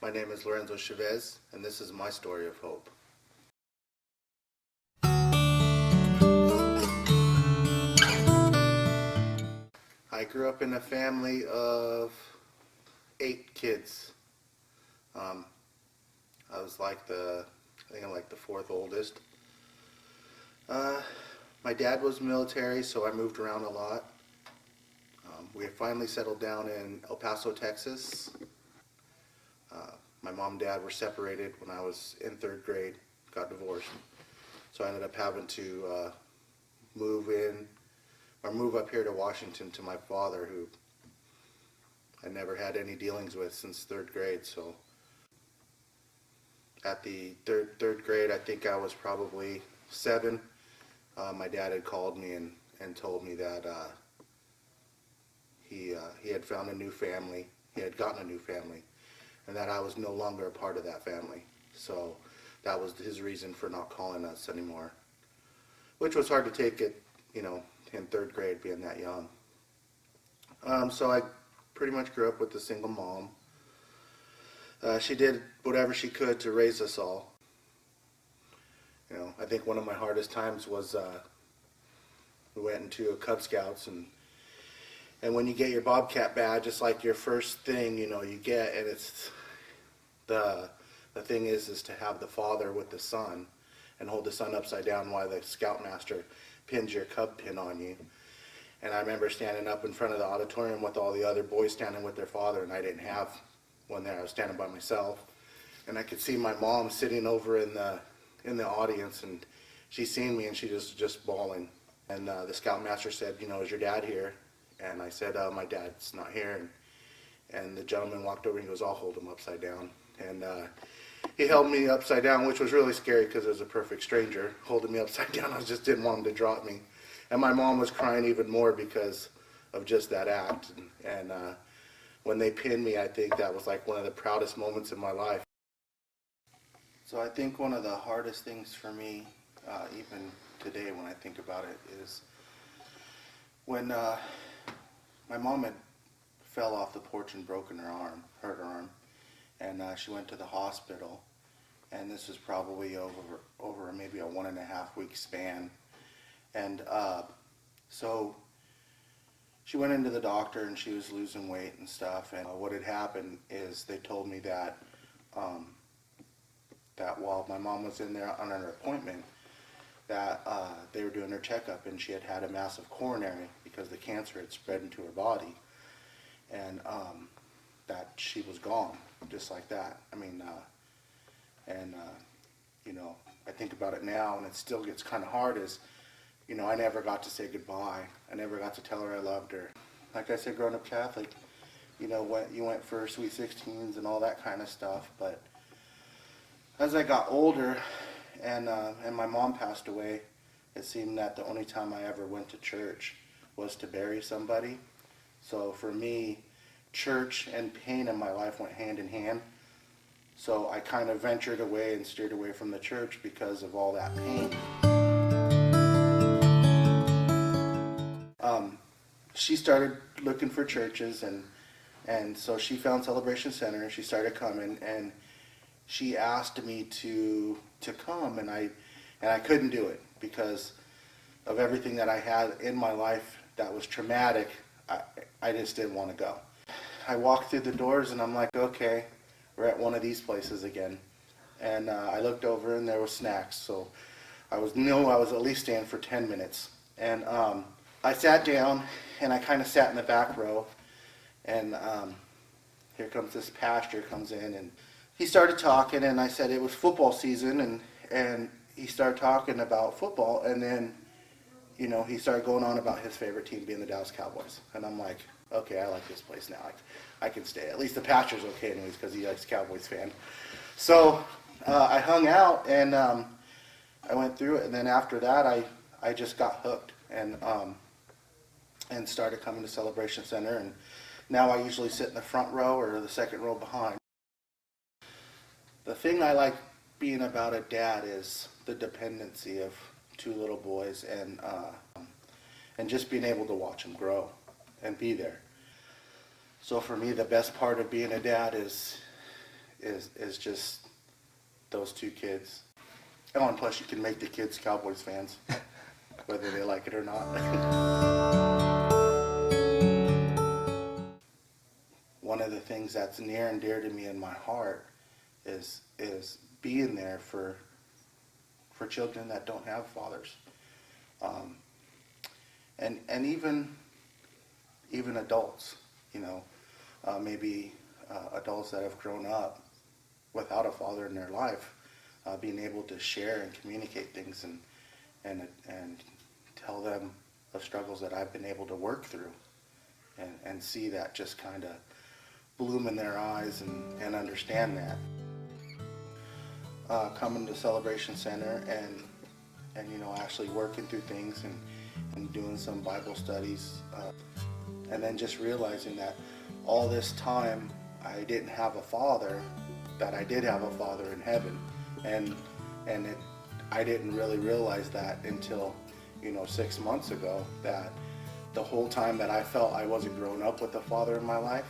My name is Lorenzo Chavez, and this is my story of hope. I grew up in a family of 8 kids. I was I think I'm like the 4th oldest. My dad was military, so I moved around a lot. We had finally settled down in El Paso, Texas. My mom and dad were separated when I was in 3rd grade, got divorced. So I ended up having to move up here to Washington to my father, who I never had any dealings with since 3rd grade. So at the third grade, I think I was probably 7, my dad had called me and told me that he had found a new family, he had gotten a new family, and that I was no longer a part of that family. So that was his reason for not calling us anymore, which was hard to take it, in 3rd grade, being that young. So I pretty much grew up with a single mom. She did whatever she could to raise us all. I think one of my hardest times was we went into a Cub Scouts, and when you get your Bobcat badge, it's like your first thing you get, and it's the thing is to have the father with the son and hold the son upside down while the Scoutmaster pins your Cub pin on you. And I remember standing up in front of the auditorium with all the other boys standing with their father, and I didn't have one there. I was standing by myself, and I could see my mom sitting over in the audience, and she seen me, and she was just bawling. And the Scoutmaster said, "Is your dad here?" And I said, "My dad's not here." And the gentleman walked over and he goes, "I'll hold him upside down." And he held me upside down, which was really scary because it was a perfect stranger holding me upside down. I just didn't want him to drop me. And my mom was crying even more because of just that act. And when they pinned me, I think that was like one of the proudest moments in my life. So I think one of the hardest things for me, even today when I think about it, is when my mom had fell off the porch and broken hurt her arm, and she went to the hospital, and this was probably over maybe a 1.5 week span. And so she went into the doctor, and she was losing weight and stuff, and what had happened is they told me that that while my mom was in there on her appointment, that they were doing her checkup, and she had a massive coronary because the cancer had spread into her body, and that she was gone just like that. I mean, I think about it now, and it still gets kind of hard. I never got to say goodbye. I never got to tell her I loved her. Like I said, growing up Catholic, you went for sweet 16s and all that kind of stuff. But as I got older, and my mom passed away, it seemed that the only time I ever went to church was to bury somebody. So for me, church and pain in my life went hand in hand. So I kind of ventured away and steered away from the church because of all that pain. She started looking for churches, and so she found Celebration Center, and she started coming, and she asked me to come, and I couldn't do it because of everything that I had in my life that was traumatic. I just didn't want to go. I walked through the doors, and I'm like, okay, we're at one of these places again. And I looked over, and there was snacks, so I was at least staying for 10 minutes. And I sat down, and I kind of sat in the back row, and here comes this pastor comes in, and he started talking, and I said it was football season, and he started talking about football, and then he started going on about his favorite team being the Dallas Cowboys. And I'm like, okay, I like this place now. I can stay. At least the pastor's okay anyways because he likes Cowboys fan. So I hung out, and I went through it. And then after that, I just got hooked and started coming to Celebration Center. And now I usually sit in the front row or the second row behind. The thing I like being about a dad is the dependency of 2 little boys, and just being able to watch them grow and be there. So for me, the best part of being a dad is is just those two kids. Oh, and plus you can make the kids Cowboys fans, whether they like it or not. One of the things that's near and dear to me in my heart is being there for children that don't have fathers, and even adults, maybe adults that have grown up without a father in their life, being able to share and communicate things and tell them of struggles that I've been able to work through, and see that just kind of bloom in their eyes and understand that. Coming to Celebration Center and actually working through things and doing some Bible studies, and then just realizing that all this time I didn't have a father, that I did have a father in heaven, and I didn't really realize that until 6 months ago, that the whole time that I felt I wasn't grown up with a father in my life,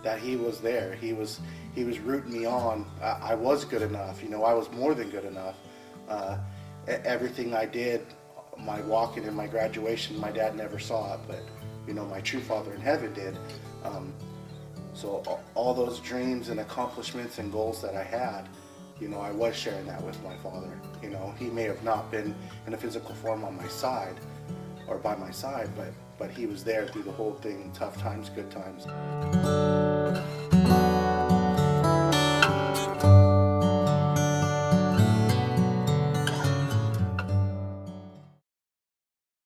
that he was there. He was rooting me on. I was good enough. I was more than good enough. Everything I did, my walking and my graduation, my dad never saw it, but my true father in heaven did. So all those dreams and accomplishments and goals that I had, I was sharing that with my father. He may have not been in a physical form on my side or by my side, but he was there through the whole thing, tough times, good times.